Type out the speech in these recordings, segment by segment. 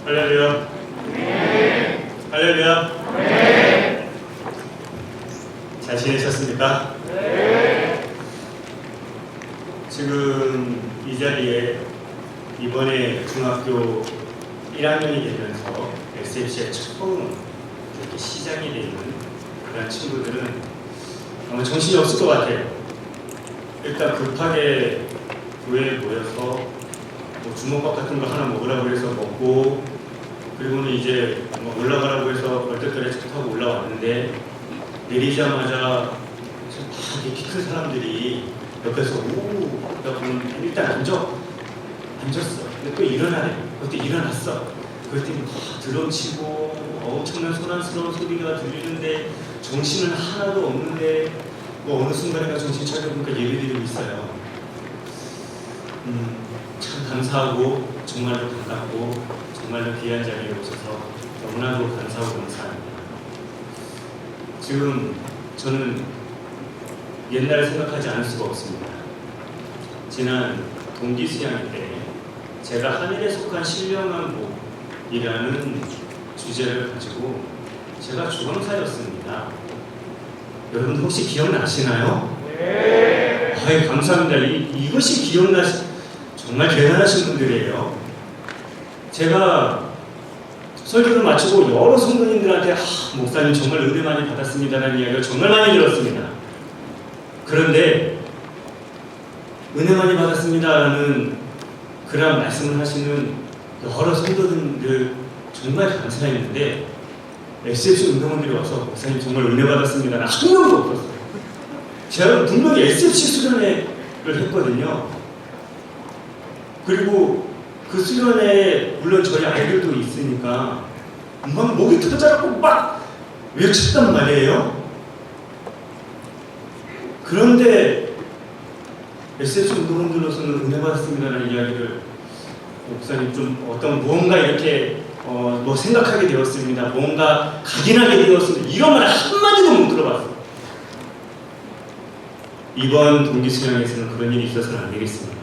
할렐루야. 네. 할렐루야. 네. 잘 지내셨습니까? 네. 지금 이 자리에 이번에 중학교 1학년이 되면서 SFC에 처음 이렇게 시작이 되는 그런 친구들은 아마 정신이 없을 것 같아요. 일단 급하게 교회에 모여서 뭐 주먹밥 같은 거 하나 먹으라고 해서 먹고, 그리고는 이제 뭐 올라가라고 해서 얼떨결에 차 타고 올라왔는데, 내리자마자 다 이렇게 키 큰 사람들이 옆에서 오 그러면 일단 앉았어. 근데 또 일어나래. 그때 일어났어. 그랬더니 막 드럼치고 엄청난 소란스러운 소리가 들리는데 정신은 하나도 없는데, 뭐 어느 순간에 정신 차려보니까 예배드리고 있어요. 참 감사하고 정말로 반갑고 정말로 귀한 자리에 오셔서 너무나도 감사하고 감사합니다. 지금 저는 옛날을 생각하지 않을 수가 없습니다. 지난 동기 수양 때 제가 하늘에 속한 신령한 복이라는 주제를 가지고 제가 주강사였습니다. 여러분들 혹시 기억나시나요? 네. 아이, 감사합니다. 이것이 정말 대단하신 분들이에요. 제가 설교를 마치고 여러 성도님들한테 목사님 정말 은혜 많이 받았습니다라는 이야기를 정말 많이 들었습니다. 그런데 은혜 많이 받았습니다라는 그런 말씀을 하시는 여러 성도님들 정말 감사했는데, SFC 운동원들이 와서 목사님 정말 은혜 받았습니다는 한 명도 없었어요. 제가 분명히 SFC 수련회를 했거든요. 그리고 그 수련회에 물론 저희 아이들도 있으니까 막 목이 터져갖고 막 외쳤단 말이에요. 그런데 SFC 운동원들로서는 은혜 받았습니다라는 이야기를 목사님 좀 무언가 이렇게 뭐 생각하게 되었습니다. 뭔가 각인하게 되었습니다. 이런 말 한마디도 못 들어봤어요. 이번 동기 수련회에서는 그런 일이 있어서는 안 되겠습니다.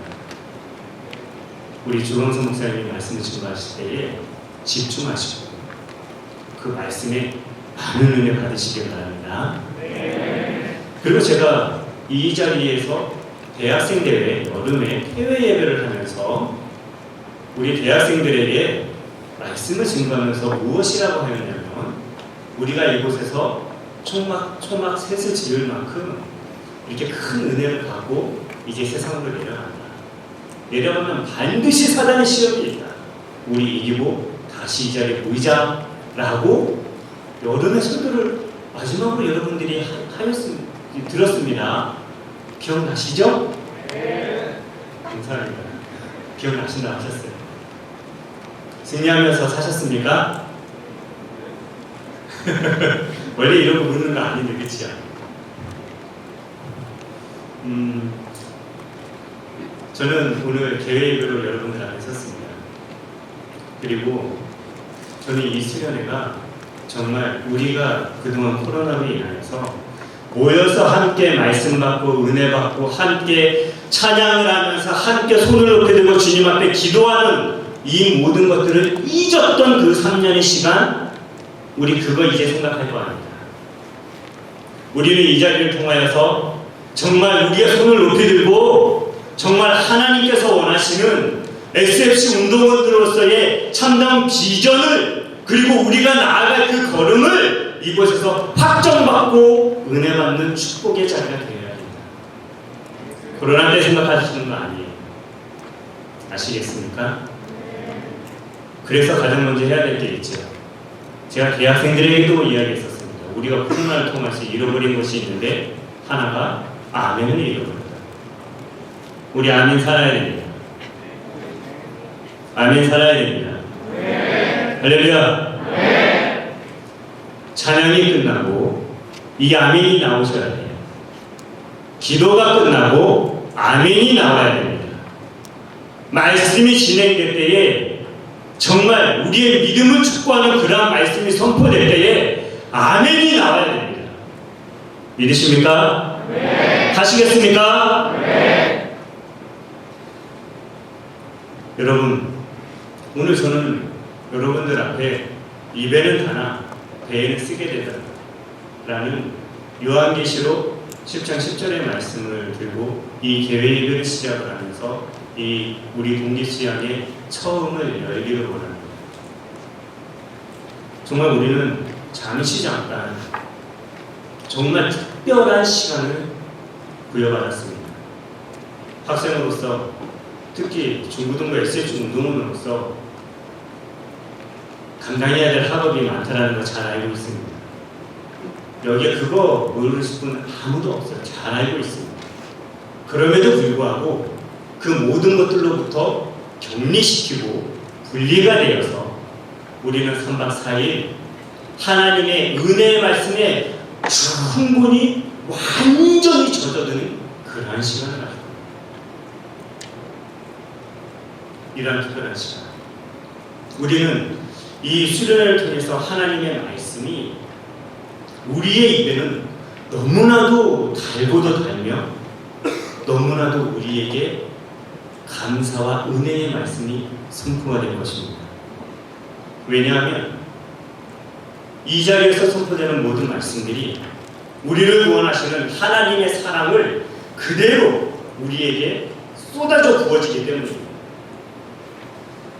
우리 주광선 목사님이 말씀을 증거하실 때에 집중하시고 그 말씀에 많은 은혜 받으시길 바랍니다. 네. 그리고 제가 이 자리에서 대학생 대회 여름에 해외 예배를 하면서 우리 대학생들에게 말씀을 증거하면서 무엇이라고 하였냐면, 우리가 이곳에서 초막 셋을 지을 만큼 이렇게 큰 은혜를 받고 이제 세상으로 내려간다. 내려가면 반드시 사단의 시험이 있다. 우리 이기고 다시 이 자리에 모이자라고 여름의 설교를 마지막으로 여러분들이 들었습니다. 기억나시죠? 네. 감사합니다. 기억나신다 하셨어요. 승리하면서 사셨습니까? 원래 이런 거 묻는 거 아닌데, 그치요? 저는 오늘 계획으로 여러분들 앞에 섰습니다. 그리고 저는 이 수련회가 정말 우리가 그동안 코로나로 인하여서 모여서 함께 말씀 받고 은혜 받고 함께 찬양을 하면서 함께 손을 높이 들고 주님 앞에 기도하는 이 모든 것들을 잊었던 그 3년의 시간, 우리 그거 이제 생각할 거 아닙니다. 우리는 이 자리를 통하여서 정말 우리의 손을 높이 들고 정말 하나님께서 원하시는 SFC 운동원들로서의 참담 비전을, 그리고 우리가 나아갈 그 걸음을 이곳에서 확정받고 은혜 받는 축복의 자리가 되어야 합니다. 코로나 때 생각하시는 거 아니에요. 아시겠습니까? 그래서 가장 먼저 해야 될 게 있죠. 제가 대학생들에게도 이야기했었습니다. 우리가 코로나를 통해서 잃어버린 것이 있는데 하나가 아멘을 잃어버렸다. 우리 아멘 살아야 됩니다. 아멘 살아야 됩니다. 네. 할렐루야. 네. 찬양이 끝나고 이 아멘이 나오셔야 돼요. 기도가 끝나고 아멘이 나와야 됩니다. 말씀이 진행될 때에 정말 우리의 믿음을 축복하는 그러한 말씀이 선포될 때에 아멘이 나와야 됩니다. 믿으십니까? 네. 하시겠습니까? 네. 여러분, 오늘 저는 여러분들 앞에 입에는 다나 배에는 쓰게 되더라 라는 요한계시록 10장 10절의 말씀을 들고 이 계획을 시작을 하면서 이 우리 동기수양의 처음을 열기를 원합니다. 정말 우리는 잠시 잠깐 정말 특별한 시간을 부여받았습니다. 학생으로서 특히 중고등부 SH 운동원으로서 감당해야 될 학업이 많다는 걸 잘 알고 있습니다. 여기에 그거 모르실 분 아무도 없어요. 잘 알고 있습니다. 그럼에도 불구하고 그 모든 것들로부터 격리시키고 분리가 되어서 우리는 3박 4일 하나님의 은혜의 말씀에 충분히 완전히 젖어드는 그러한 시간을 가지고 이러한 특별한 시간, 우리는 이 수련회를 통해서 하나님의 말씀이 우리의 입에는 너무나도 달고도 달며 너무나도 우리에게 감사와 은혜의 말씀이 선포가 될 것입니다. 왜냐하면 이 자리에서 선포되는 모든 말씀들이 우리를 구원하시는 하나님의 사랑을 그대로 우리에게 쏟아져 부어지기 때문입니다.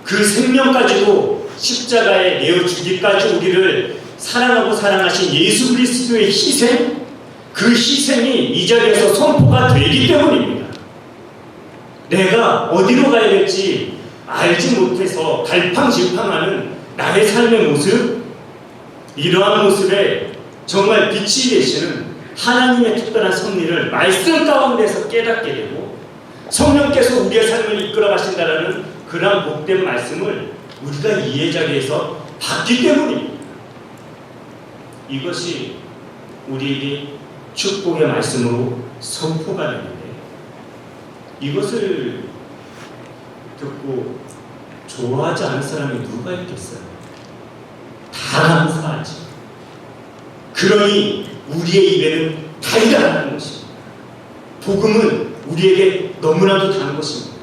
그 생명까지도 십자가에 내어주기까지 우리를 사랑하고 사랑하신 예수 그리스도의 희생, 그 희생이 이 자리에서 선포가 되기 때문입니다. 내가 어디로 가야 될지 알지 못해서 갈팡질팡하는 나의 삶의 모습, 이러한 모습에 정말 빛이 되시는 하나님의 특별한 섭리를 말씀 가운데서 깨닫게 되고 성령께서 우리의 삶을 이끌어 가신다라는 그러한 복된 말씀을 우리가 이해 자리에서 받기 때문입니다. 이것이 우리에게 축복의 말씀으로 선포가 되는데 이것을 듣고 좋아하지 않은 사람이 누가 있겠어요? 다 감사하지. 그러니 우리의 입에는 달달한 것입니다. 복음은 우리에게 너무나도 단 것입니다.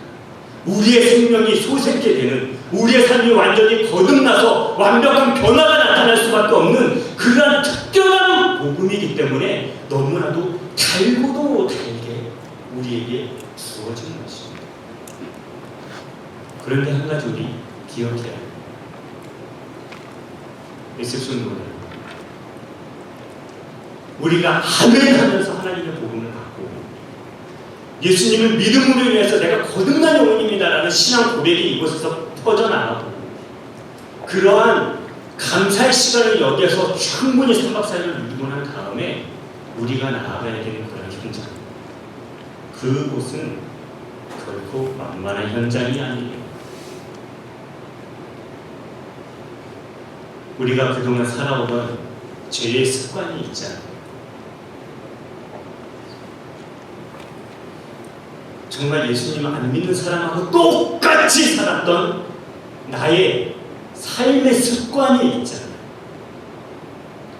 우리의 생명이 솟게 되는, 우리의 삶이 완전히 거듭나서 완벽한 변화가 나타날 수밖에 없는 그러한 특별한 복음이기 때문에 너무나도 달고도 달게 우리에게 주어지는 것입니다. 그런데 한 가지 우리 기억해야 합니다. 리셉션 노래 우리가 아멘 하면서 하나님의 복음을 받고 예수님을 믿음으로 인해서 내가 거듭난 영혼입니다라는 신앙 고백이 이곳에서 퍼져나가고 그러한 감사의 시간을 여기에서 충분히 3박 4일을 누리고 난 다음에 우리가 나아가야 되는 그런 현장, 그곳은 결코 만만한 현장이 아니에요. 우리가 그동안 살아오던 죄의 습관이 있잖아요. 정말 예수님을 안 믿는 사람하고 똑같이 살았던 나의 삶의 습관이 있잖아요.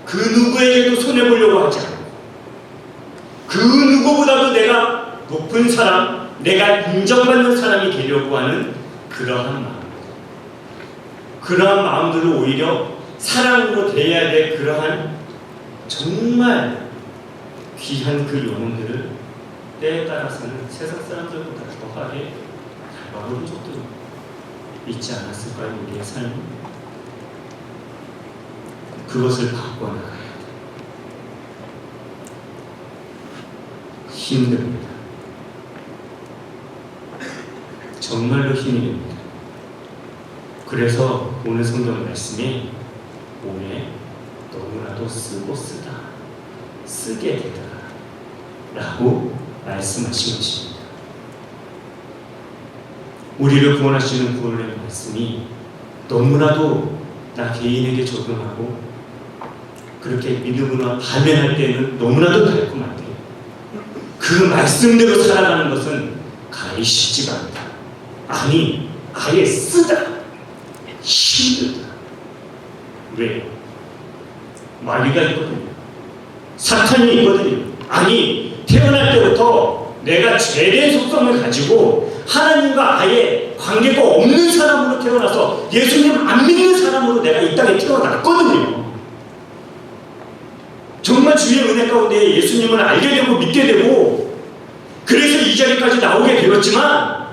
그 누구에게도 손해보려고 하지 않고 그 누구보다도 내가 높은 사람, 내가 인정받는 사람이 되려고 하는 그러한 마음, 그러한 마음들을 오히려 사랑으로 대해야 될 그러한 정말 귀한 그 영혼들을 때에 따라서는 세상 사람들보다 더하게 밟아본 적도 있지 않았을까요? 우리의 삶은 그것을 바꿔나가야 돼. 힘듭니다. 정말로 힘이 듭니다. 그래서 오늘 성경 말씀이 몸에 너무나도 쓰고 쓰다, 쓰게 되더라 라고 말씀하신 것입니다. 우리를 구원하시는 구원의 말씀이 너무나도 나 개인에게 적용하고 그렇게 믿음으로 발견할 때는 너무나도 달콤한데 그 말씀대로 살아가는 것은 가히 쉽지가 않다. 아니, 아예 쓰다, 힘들다. 왜? 마귀가 있거든요. 사탄이 있거든요. 아니, 태어날 때부터 내가 죄된 속성을 가지고 하나님과 아예 관계가 없는 사람으로 태어나서 위해서 예수님 안 믿는 사람으로 내가 이 땅에 태어났거든요. 정말 주의 은혜 가운데 예수님을 알게 되고 믿게 되고 그래서 이 자리까지 나오게 되었지만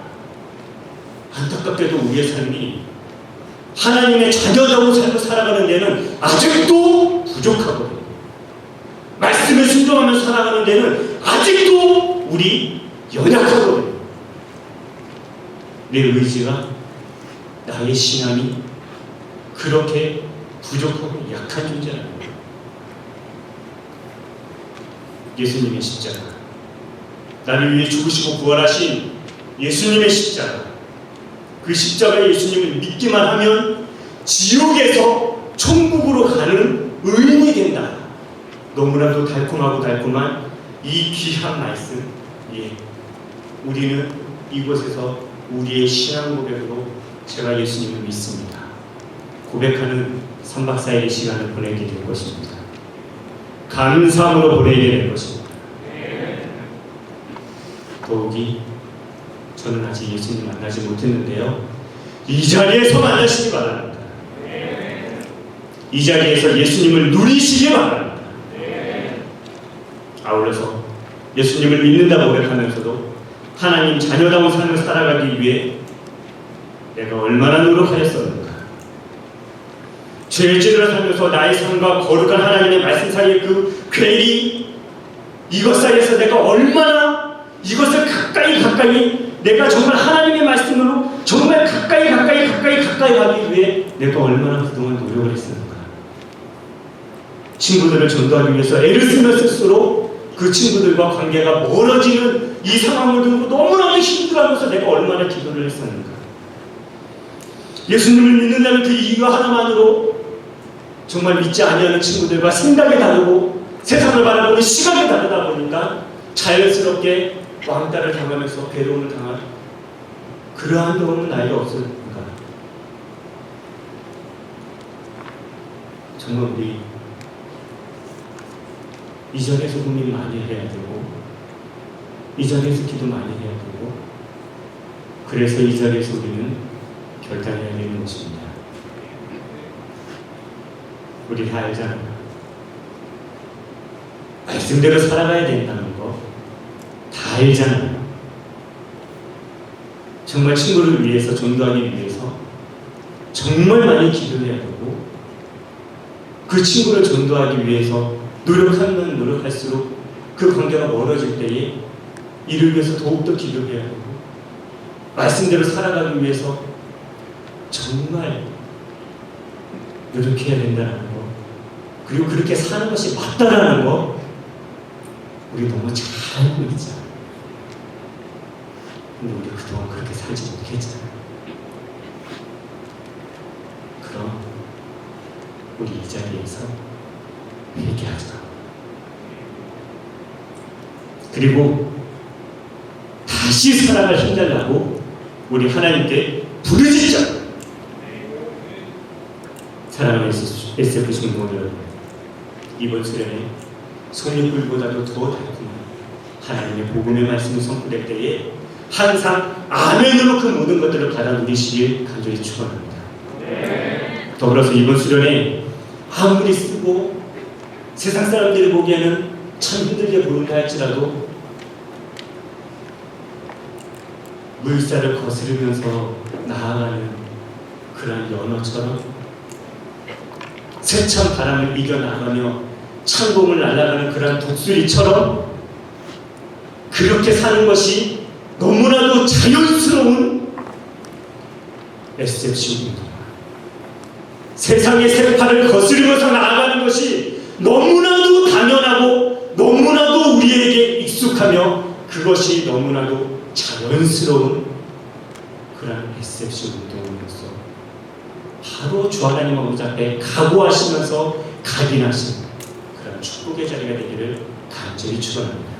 안타깝게도 우리의 삶이 하나님의 자녀다운 삶을 살아가는 데는 아직도 부족하거든요. 말씀에 순종하면서 살아가는 데는 아직도 우리 연약하거든요. 내 의지가, 나의 신앙이 그렇게 부족하고 약한 존재라는 거예요. 예수님의 십자가, 나를 위해 죽으시고 부활하신 예수님의 십자가, 그 십자가의 예수님을 믿기만 하면 지옥에서 천국으로 가는 의인이 된다. 너무나도 달콤하고 달콤한 이 귀한 말씀, 우리는 이곳에서 우리의 신앙 고백으로 제가 예수님을 믿습니다 고백하는 3박 4일의 시간을 보내게 될 것입니다. 감사함으로 보내게 될 것입니다. 더욱이 저는 아직 예수님 만나지 못했는데요, 이 자리에서 만나시기 바랍니다. 이 자리에서 예수님을 누리시기 바랍니다. 아울러서 예수님을 믿는다 고백하면서도 하나님 자녀다운 삶을 살아가기 위해 내가 얼마나 노력하였었는가, 죄질을 살면서 나의 삶과 거룩한 하나님의 말씀 사이의 그 괴리, 이것 사이에서 내가 얼마나 이것을 가까이 내가 정말 하나님의 말씀으로 정말 가까이 가기 위해 내가 얼마나 그동안 노력을 했었는가. 친구들을 전도하기 위해서 애를 쓰면 쓸수록 그 친구들과 관계가 멀어지는 이 상황을 두고 너무나도 힘들어하면서 내가 얼마나 기도를 했었는가. 예수님을 믿는다는 그 이유 하나만으로 정말 믿지 아니하는 친구들과 생각이 다르고 세상을 바라보는 시각이 다르다 보니까 자연스럽게 왕따를 당하면서 괴로움을 당한 그러한 경험은 나이가 없었는가. 정말 우리 이 자리에서 고민 많이 해야 되고 이 자리에서 기도 많이 해야 되고 그래서 이 자리에서 우리는 결단해야 되는 것입니다. 우리 다 알잖아요. 말씀대로 살아가야 된다는 거 다 알잖아요. 정말 친구를 위해서 전도하기 위해서 정말 많이 기도해야 되고 그 친구를 전도하기 위해서 노력하면 노력할수록 그 관계가 멀어질 때에 이를 위해서 더욱더 기도해야 되고 말씀대로 살아가기 위해서 정말 노력해야 된다는 거, 그리고 그렇게 사는 것이 맞다라는 거 우리 너무 잘 알고 있잖아요. 근데 우리 그동안 그렇게 살지 못했잖아요. 그럼 우리 이 자리에서 회개하자. 그리고 다시 살아갈 힘을 나고 우리 하나님께 부르짖자. 사랑하는 SF 중보들 여러분, 이번 수련회 송유불보다도 더 달콤한 하나님의 복음의 말씀이 선포될 때에 항상 아멘으로 그 모든 것들을 받아 누리시길 간절히 축원합니다. 더불어서 이번 수련회 아무리 쓰고 세상 사람들이 보기에는 참 힘들게 보인다 할지라도 물살을 거스르면서 나아가는 그런 연어처럼 세찬 바람을 이겨나가며 창공을 날아가는 그런 독수리처럼 그렇게 사는 것이 너무나도 자연스러운 SFC입니다. 세상의 세파를 거스르면서 나아가는 것이 너무나도 당연하고 너무나도 우리에게 익숙하며 그것이 너무나도 자연스러운 그런 SFC 운동으로서 바로 주 하나님 아버지 앞에 각오하시면서 각인하신 그런 축복의 자리가 되기를 간절히 축원합니다.